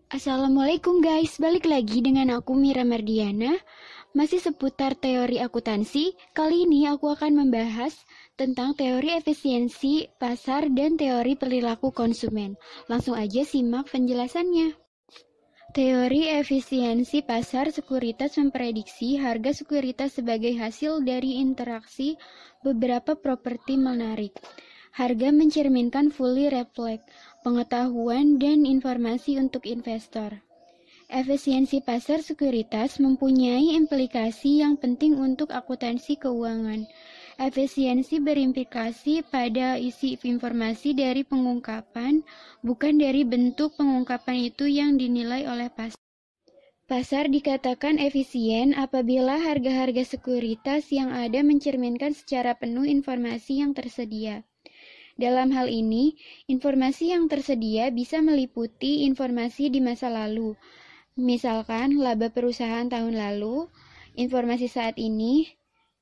Assalamualaikum guys, balik lagi dengan aku Mira Mardiana. Masih seputar teori akuntansi, kali ini aku akan membahas tentang teori efisiensi pasar dan teori perilaku konsumen. Langsung aja simak penjelasannya. Teori efisiensi pasar sekuritas memprediksi harga sekuritas sebagai hasil dari interaksi beberapa properti menarik. Harga mencerminkan fully reflect pengetahuan dan informasi untuk investor. Efisiensi pasar sekuritas mempunyai implikasi yang penting untuk akuntansi keuangan. Efisiensi berimplikasi pada isi informasi dari pengungkapan, bukan dari bentuk pengungkapan itu yang dinilai oleh pasar. Pasar dikatakan efisien apabila harga-harga sekuritas yang ada mencerminkan secara penuh informasi yang tersedia. Dalam hal ini, informasi yang tersedia bisa meliputi informasi di masa lalu, misalkan laba perusahaan tahun lalu, informasi saat ini,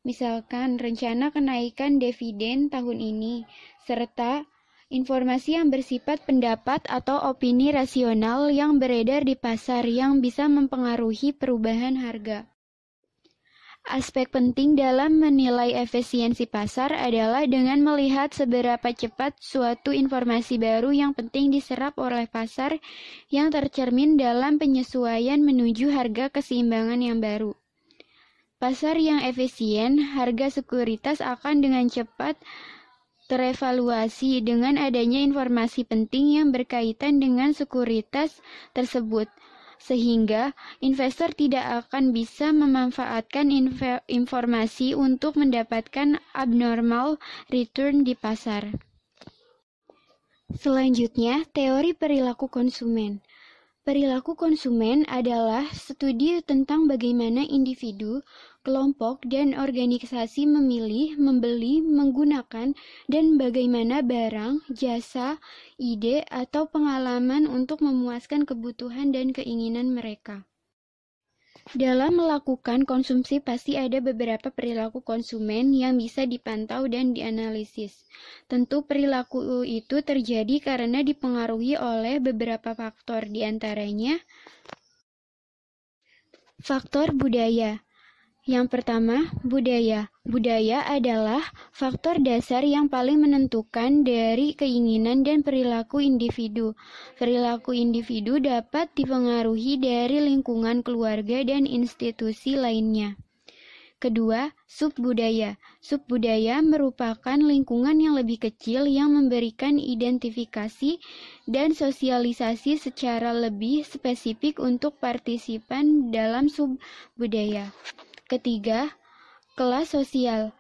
misalkan rencana kenaikan dividen tahun ini, serta informasi yang bersifat pendapat atau opini rasional yang beredar di pasar yang bisa mempengaruhi perubahan harga. Aspek penting dalam menilai efisiensi pasar adalah dengan melihat seberapa cepat suatu informasi baru yang penting diserap oleh pasar yang tercermin dalam penyesuaian menuju harga keseimbangan yang baru. Pasar yang efisien, harga sekuritas akan dengan cepat terevaluasi dengan adanya informasi penting yang berkaitan dengan sekuritas tersebut, sehingga investor tidak akan bisa memanfaatkan informasi untuk mendapatkan abnormal return di pasar. Selanjutnya, teori perilaku konsumen. Perilaku konsumen adalah studi tentang bagaimana individu, kelompok, dan organisasi memilih, membeli, menggunakan, dan bagaimana barang, jasa, ide, atau pengalaman untuk memuaskan kebutuhan dan keinginan mereka. Dalam melakukan konsumsi pasti ada beberapa perilaku konsumen yang bisa dipantau dan dianalisis. Tentu perilaku itu terjadi karena dipengaruhi oleh beberapa faktor, diantaranya faktor budaya. Yang pertama, budaya. Budaya adalah faktor dasar yang paling menentukan dari keinginan dan perilaku individu. Perilaku individu dapat dipengaruhi dari lingkungan keluarga dan institusi lainnya. Kedua, subbudaya. Subbudaya merupakan lingkungan yang lebih kecil yang memberikan identifikasi dan sosialisasi secara lebih spesifik untuk partisipan dalam subbudaya. Ketiga, kelas sosial.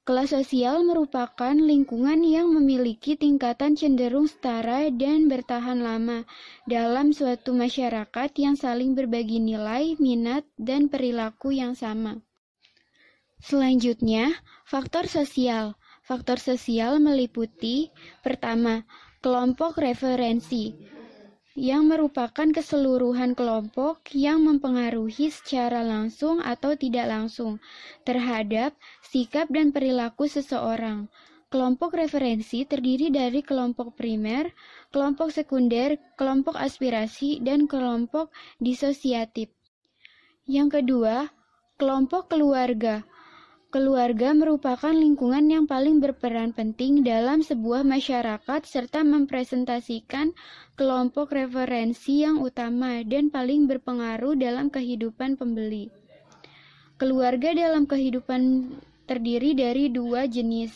Kelas sosial merupakan lingkungan yang memiliki tingkatan cenderung setara dan bertahan lama dalam suatu masyarakat yang saling berbagi nilai, minat, dan perilaku yang sama. Selanjutnya, faktor sosial. Faktor sosial meliputi, pertama, kelompok referensi, yang merupakan keseluruhan kelompok yang mempengaruhi secara langsung atau tidak langsung terhadap sikap dan perilaku seseorang. Kelompok referensi terdiri dari kelompok primer, kelompok sekunder, kelompok aspirasi, dan kelompok disosiatif. Yang kedua, kelompok keluarga. Keluarga merupakan lingkungan yang paling berperan penting dalam sebuah masyarakat serta mempresentasikan kelompok referensi yang utama dan paling berpengaruh dalam kehidupan pembeli. Keluarga dalam kehidupan terdiri dari dua jenis.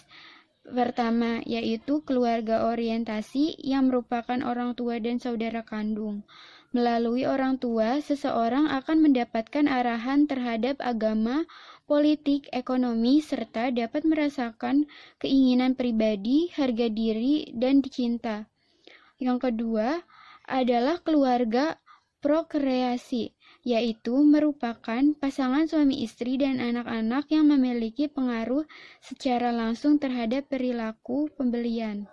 Pertama, yaitu keluarga orientasi yang merupakan orang tua dan saudara kandung. Melalui orang tua, seseorang akan mendapatkan arahan terhadap agama, politik, ekonomi, serta dapat merasakan keinginan pribadi, harga diri, dan dicinta. Yang kedua adalah keluarga prokreasi, yaitu merupakan pasangan suami istri dan anak-anak yang memiliki pengaruh secara langsung terhadap perilaku pembelian.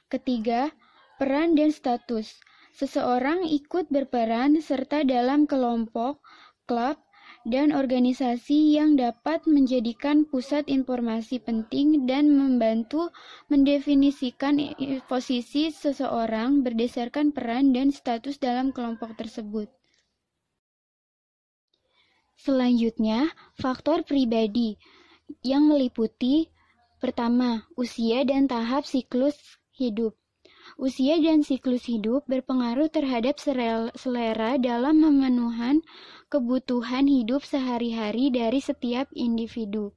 Ketiga, peran dan status. Seseorang ikut berperan serta dalam kelompok, klub, dan organisasi yang dapat menjadikan pusat informasi penting dan membantu mendefinisikan posisi seseorang berdasarkan peran dan status dalam kelompok tersebut. Selanjutnya, faktor pribadi yang meliputi pertama, usia dan tahap siklus hidup. Usia dan siklus hidup berpengaruh terhadap selera dalam memenuhi kebutuhan hidup sehari-hari dari setiap individu.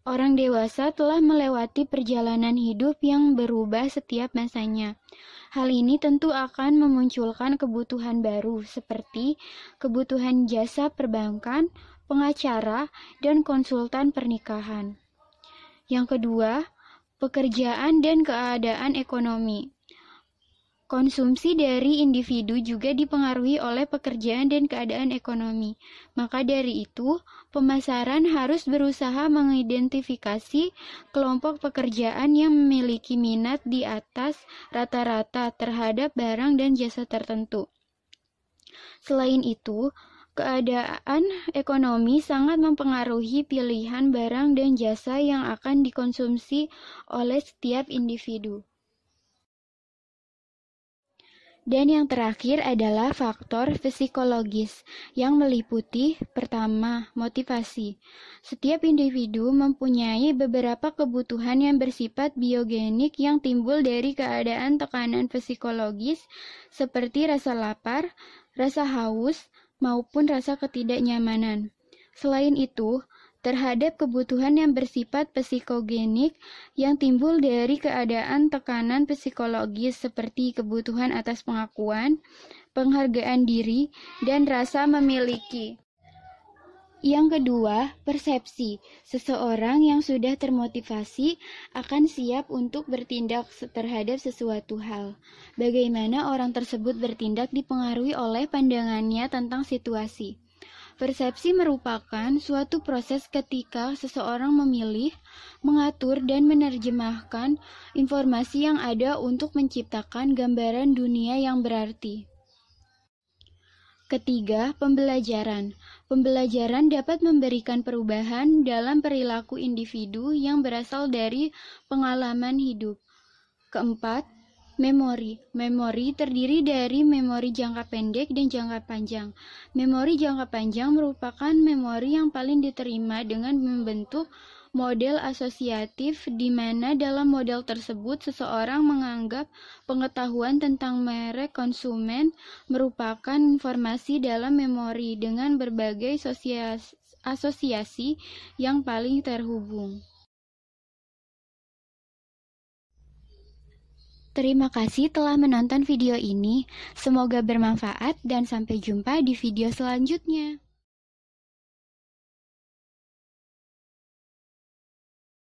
Orang dewasa telah melewati perjalanan hidup yang berubah setiap masanya. Hal ini tentu akan memunculkan kebutuhan baru seperti kebutuhan jasa perbankan, pengacara, dan konsultan pernikahan. Yang kedua, pekerjaan dan keadaan ekonomi. Konsumsi dari individu juga dipengaruhi oleh pekerjaan dan keadaan ekonomi. Maka dari itu, pemasaran harus berusaha mengidentifikasi kelompok pekerjaan yang memiliki minat di atas rata-rata terhadap barang dan jasa tertentu. Selain itu, keadaan ekonomi sangat mempengaruhi pilihan barang dan jasa yang akan dikonsumsi oleh setiap individu. Dan yang terakhir adalah faktor psikologis yang meliputi pertama, motivasi. Setiap individu mempunyai beberapa kebutuhan yang bersifat biogenik yang timbul dari keadaan tekanan psikologis seperti rasa lapar, rasa haus, maupun rasa ketidaknyamanan. Selain itu, terhadap kebutuhan yang bersifat psikogenik yang timbul dari keadaan tekanan psikologis seperti kebutuhan atas pengakuan, penghargaan diri, dan rasa memiliki. Yang kedua, persepsi. Seseorang yang sudah termotivasi akan siap untuk bertindak terhadap sesuatu hal. Bagaimana orang tersebut bertindak dipengaruhi oleh pandangannya tentang situasi. Persepsi merupakan suatu proses ketika seseorang memilih, mengatur, dan menerjemahkan informasi yang ada untuk menciptakan gambaran dunia yang berarti. Ketiga, pembelajaran. Pembelajaran dapat memberikan perubahan dalam perilaku individu yang berasal dari pengalaman hidup. Keempat, memori. Memori terdiri dari memori jangka pendek dan jangka panjang. Memori jangka panjang merupakan memori yang paling diterima dengan membentuk model asosiatif di mana dalam model tersebut seseorang menganggap pengetahuan tentang merek konsumen merupakan informasi dalam memori dengan berbagai asosiasi yang paling terhubung. Terima kasih telah menonton video ini. Semoga bermanfaat dan sampai jumpa di video selanjutnya.